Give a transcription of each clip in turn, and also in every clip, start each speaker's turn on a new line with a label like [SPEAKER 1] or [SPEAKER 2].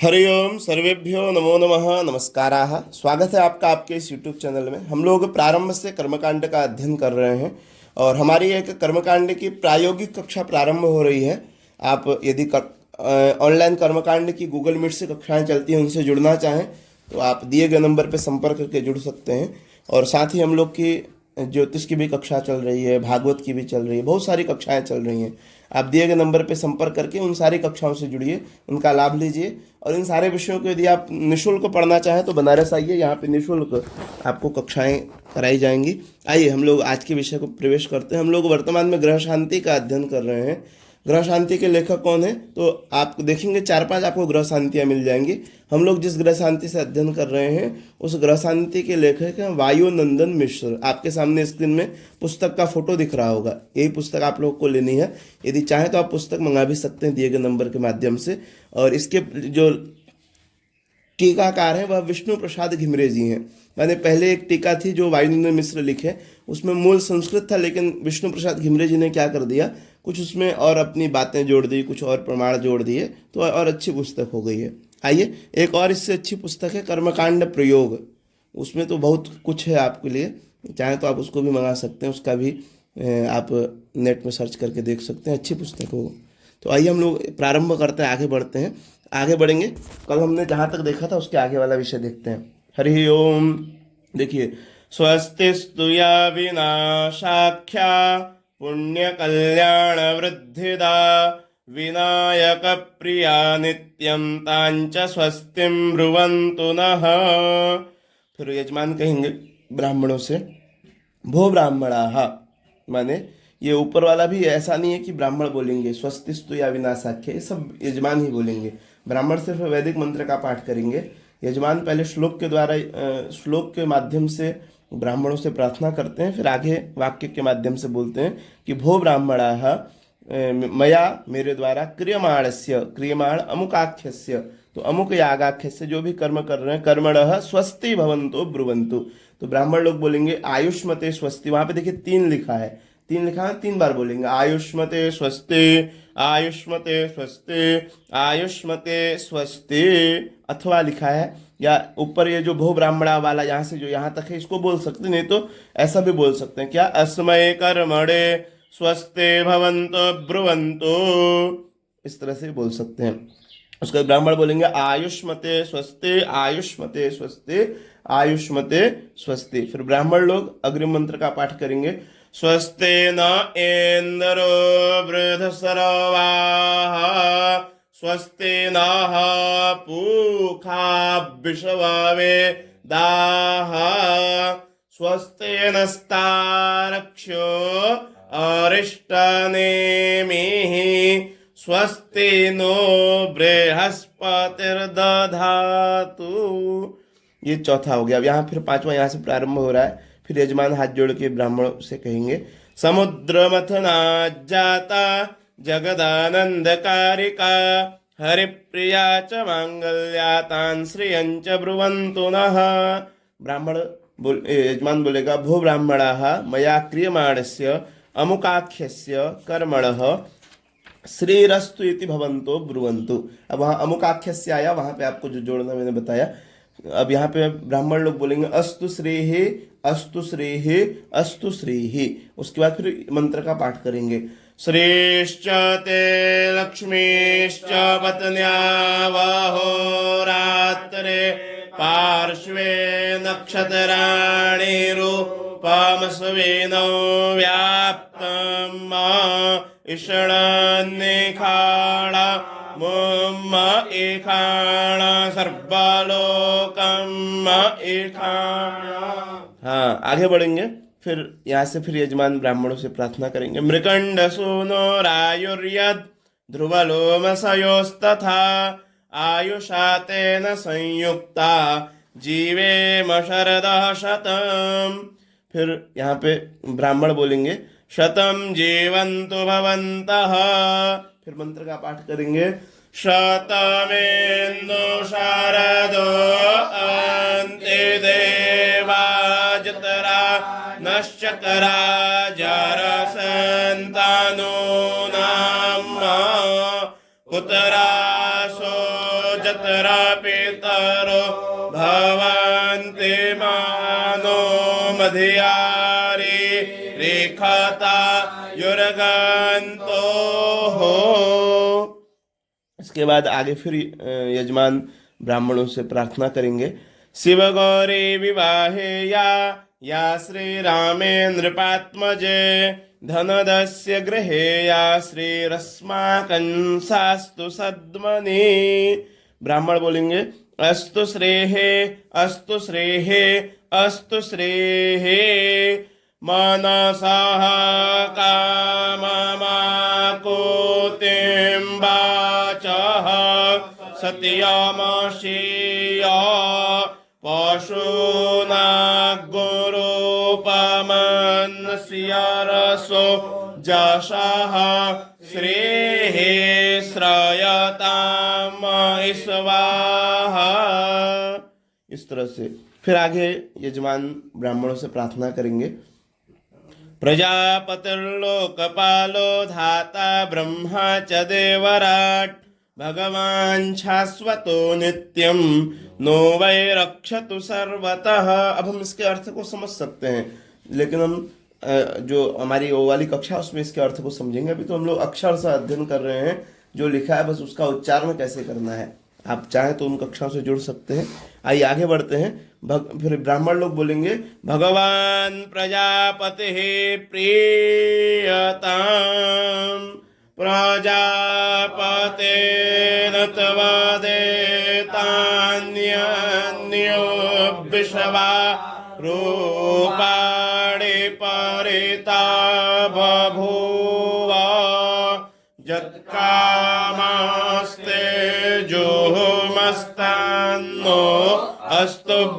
[SPEAKER 1] हरि ओम सर्वेभ्यो नमो नमः नमस्काराः। स्वागत है आपका आपके इस यूट्यूब चैनल में। हम लोग प्रारंभ से कर्मकांड का अध्ययन कर रहे हैं और हमारी एक कर्मकांड की प्रायोगिक कक्षा प्रारंभ हो रही है। आप यदि ऑनलाइन कर्मकांड की गूगल मीट से कक्षाएं चलती हैं, उनसे जुड़ना चाहें तो आप दिए गए नंबर पर संपर्क करके जुड़ सकते हैं। और साथ ही हम लोग की ज्योतिष की भी कक्षा चल रही है, भागवत की भी चल रही है, बहुत सारी कक्षाएं चल रही हैं। आप दिए गए नंबर पर संपर्क करके उन सारी कक्षाओं से जुड़िए, उनका लाभ लीजिए। और इन सारे विषयों को यदि आप निःशुल्क पढ़ना चाहें तो बनारस आइए, यहाँ पे निःशुल्क आपको कक्षाएं कराई जाएंगी। आइए हम लोग आज के विषय को प्रवेश करते हैं। हम लोग वर्तमान में ग्रह शांति का अध्ययन कर रहे हैं। ग्रह शांति के लेखक कौन है तो आप देखेंगे 4-5 आपको ग्रह शांतियाँ मिल जाएंगी। हम लोग जिस ग्रह शांति से अध्ययन कर रहे हैं उस ग्रह शांति के लेखक हैं वायुनंदन मिश्र। आपके सामने स्क्रीन में पुस्तक का फोटो दिख रहा होगा, यही पुस्तक आप लोग को लेनी है। यदि चाहें तो आप पुस्तक मंगा भी सकते हैं दिए गए नंबर के माध्यम से। और इसके जो टीकाकार हैं वह विष्णु प्रसाद घिमरे जी हैं। मैंने पहले एक टीका थी जो वायुनंदन मिश्र लिखे, उसमें मूल संस्कृत था, लेकिन विष्णु प्रसाद घिमरे जी ने क्या कर दिया, कुछ उसमें और अपनी बातें जोड़ दी, कुछ और प्रमाण जोड़ दिए, तो और अच्छी पुस्तक हो गई है। आइए एक और इससे अच्छी पुस्तक है कर्मकांड प्रयोग। उसमें तो बहुत कुछ है आपके लिए, चाहे तो आप उसको भी मंगा सकते हैं, उसका भी आप नेट में सर्च करके देख सकते हैं, अच्छी पुस्तक हो। तो आइए हम लोग प्रारंभ करते हैं, आगे बढ़ते हैं। आगे बढ़ेंगे, कल हमने जहाँ तक देखा था उसके आगे वाला विषय देखते हैं। हरि ओम। देखिए, स्वस्तिस्तु या विनाशाख्या पुण्य कल्याण वृद्धिदा विनायक प्रिया नित्यं तांच स्वस्तिम ब्रुवन्तु नः। फिर यजमान कहेंगे ब्राह्मणों से, भो ब्राह्मणाः, माने ये ऊपर वाला भी ऐसा नहीं है कि ब्राह्मण बोलेंगे स्वस्तिस्तु या विनाशाख्य, ये सब यजमान ही बोलेंगे। ब्राह्मण सिर्फ वैदिक मंत्र का पाठ करेंगे। यजमान पहले श्लोक के द्वारा श्लोक के माध्यम से ब्राह्मणों से प्रार्थना करते हैं, फिर आगे वाक्य के माध्यम से बोलते हैं कि भो ब्राह्मणाः मया, मेरे द्वारा क्रियमाणस्य, क्रियमाण अमुकाख्यस्य, तो अमुक यागाख्यस्य जो भी कर्म कर रहे हैं, कर्मणः स्वस्ति भवन्तो ब्रुवन्तु। तो ब्राह्मण लोग बोलेंगे आयुष्मते स्वस्ति। वहां पे देखिए 3 लिखा है, 3 लिखा है, 3 बार बोलेंगे आयुष्मते स्वस्ति, आयुष्मते स्वस्ति, आयुष्मते स्वस्ति। अथवा लिखा है, या ऊपर ये जो भो ब्राह्मणा वाला यहाँ से जो यहाँ तक है इसको बोल सकते, नहीं तो ऐसा भी बोल सकते हैं क्या, अस्मय कर्मणे स्वस्ते भवन्तो ब्रुवन्तो, इस तरह से बोल सकते हैं। उसका ब्राह्मण बोलेंगे आयुष्मते स्वस्ति, आयुष्मते स्वस्ति, आयुष्मते स्वस्ति। फिर ब्राह्मण लोग अग्रिम मंत्र का पाठ करेंगे, स्वस्ते न इंद्रो वृधसरवाः स्वस्ते नः पूषा विश्ववे दाः स्वस्ते नस्तारक्ष्यो अरिष्टनेमिः स्वस्ति नो बृहस्पतिर्दधातु। ये चौथा हो गया। अब यहाँ फिर 5वां यहाँ से प्रारंभ हो रहा है। फिर यजमान हाथ जोड़ के ब्राह्मणों से कहेंगे, समुद्र मथना जाता जगदानंदकारिका हरिप्रिया च मांगल्या तान् श्रियं च ब्रुवन्तु नः। यजमान बोलेगा, भो ब्राह्मणाः मया क्रियमाणस्य अमुकाख्यस्य कर्मणः श्रीरस्तु इति भवन्तो ब्रुवन्तु। अब वहाँ अमुकाख्यस्य आया, वहाँ पे आपको जो जोड़ना मैंने बताया। अब यहाँ पे ब्राह्मण लोग बोलेंगे अस्तु श्रीः, अस्तु श्रीः, अस्तु श्रीः। उसके बाद फिर मंत्र का पाठ करेंगे, श्रेश्च ते लक्ष्मीश्च पत्न्या वहोरात्रे पार्श्वे नक्षत्राणि रूपमस्विनो व्याप्तं ईषणन्निखाण मुम ईखाण सर्वलोकम ईखाण। हाँ, आगे बढ़ेंगे। फिर यहाँ से फिर यजमान ब्राह्मणों से प्रार्थना करेंगे, मृकंड सूनो रायुर्यद ध्रुवलोमसयोस्तथा आयुषा तेन संयुक्ता जीवेम शरदः शतम्। फिर यहाँ पे ब्राह्मण बोलेंगे, शतम जीवन्तु भवन्तः। फिर मंत्र का पाठ करेंगे, शतमेन्दु शारदो अन्ते देवा जतरा नश्चकरा जरसन्तानो नाम पुतरासो चतरा पितरो भवन्ति मानो मधियारी रेखता युर्गन्तो हो। इसके बाद आगे फिर यजमान ब्राह्मणों से प्रार्थना करेंगे। शिव गौरी विवाहे या श्री रामेन्द्रपात्मजे धनदस्य गृहे या श्रीरस्माकंसास्तु सद्मनि। ब्राह्मण बोलेंगे अस्तु श्रेहे अस्तु श्रेहे अस्तु श्रेहे मनसः काममाकुतिं वाचः सत्यमशीया पशूना गुरुपमन्स्य रसो जशः श्रेः श्रयताम स्वाहा। इस तरह से फिर आगे यजमान ब्राह्मणों से प्रार्थना करेंगे। प्रजापतिर्लोकपालो धाता ब्रह्मा च देवराट भगवान शाश्वतो नित्यम नो वै रक्षतु सर्वतः। अब हम इसके अर्थ को समझ सकते हैं, लेकिन हम जो हमारी वो वाली कक्षा उसमें इसके अर्थ को समझेंगे। अभी तो हम लोग अक्षर से अध्ययन कर रहे हैं, जो लिखा है बस उसका उच्चारण कैसे करना है। आप चाहें तो उन कक्षाओं से जुड़ सकते हैं। आइए आगे बढ़ते हैं। फिर ब्राह्मण लोग बोलेंगे भगवान प्रजापति प्रियताम प्रजापतेन तवदेतान्यो विश्वा रूपाणि परिता बभूव यत्कामास्ते जोमस्तान्नो अस्तुभयगुष्याम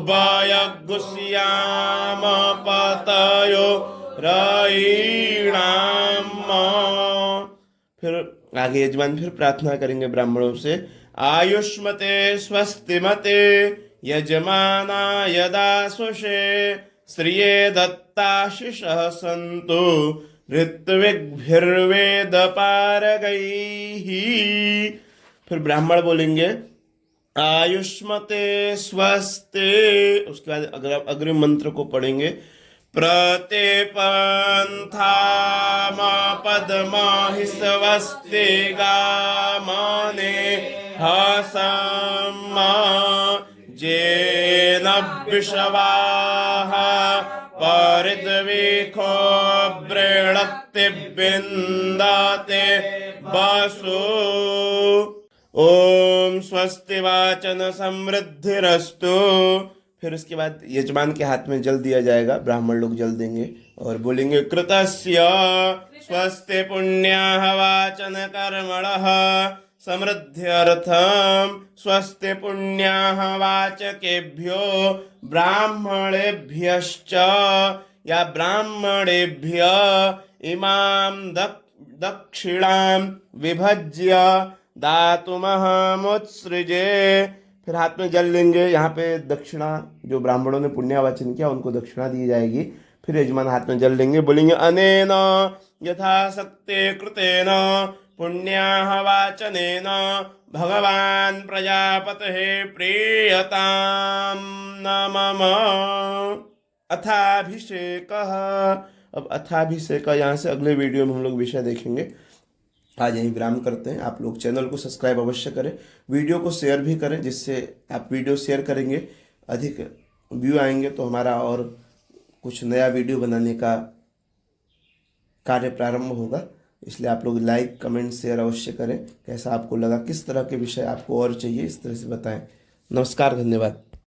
[SPEAKER 1] पतयो रयीणाम। फिर आगे यजमान फिर प्रार्थना करेंगे ब्राह्मणों से। आयुष्मते स्वस्तिमते यजमाना यदाशुषे श्रिये दत्ताशिषः सन्तु ऋत्विग्भिर्वेद पारगैः। फिर ब्राह्मण बोलेंगे आयुष्मते स्वस्ते, उसके बाद अग्रिम मंत्र को पढ़ेंगे। प्रतिपन्थाम पद्महि स्वस्ति गामने हसम जेन विश्वाः परिद्विखो वृणक्ति विन्दते वसु। ओम स्वस्ति वाचन समृद्धिरस्तु। फिर उसके बाद यजमान के हाथ में जल दिया जाएगा, ब्राह्मण लोग जल देंगे और बोलेंगे कृतस्य स्वस्ति पुण्याः वाचन कर्मणः समृद्ध्यर्थम स्वस्ति पुण्याः वाचकेभ्यो ब्राह्मणेभ्यश्च या ब्राह्मणेभ्य इमां दक्षिणां विभज्य दातुमहमुत्सृजे। फिर हाथ में जल लेंगे। यहाँ पे दक्षिणा, जो ब्राह्मणों ने पुण्यावाचन किया उनको दक्षिणा दी जाएगी। फिर यजमान हाथ में जल लेंगे, बोलेंगे अनेन यथाशक्ति कृतेन पुण्याः वाचनेन भगवान प्रजापतिः प्रीयतां न मम अथाभिषेकः। अब अथाभिषेक यहाँ से अगले वीडियो में हम लोग विषय देखेंगे। आज यहीं विराम करते हैं। आप लोग चैनल को सब्सक्राइब अवश्य करें, वीडियो को शेयर भी करें, जिससे आप वीडियो शेयर करेंगे अधिक व्यू आएंगे तो हमारा और कुछ नया वीडियो बनाने का कार्य प्रारंभ होगा। इसलिए आप लोग लाइक कमेंट शेयर अवश्य करें। कैसा आपको लगा, किस तरह के विषय आपको और चाहिए, इस तरह से बताएं। नमस्कार, धन्यवाद।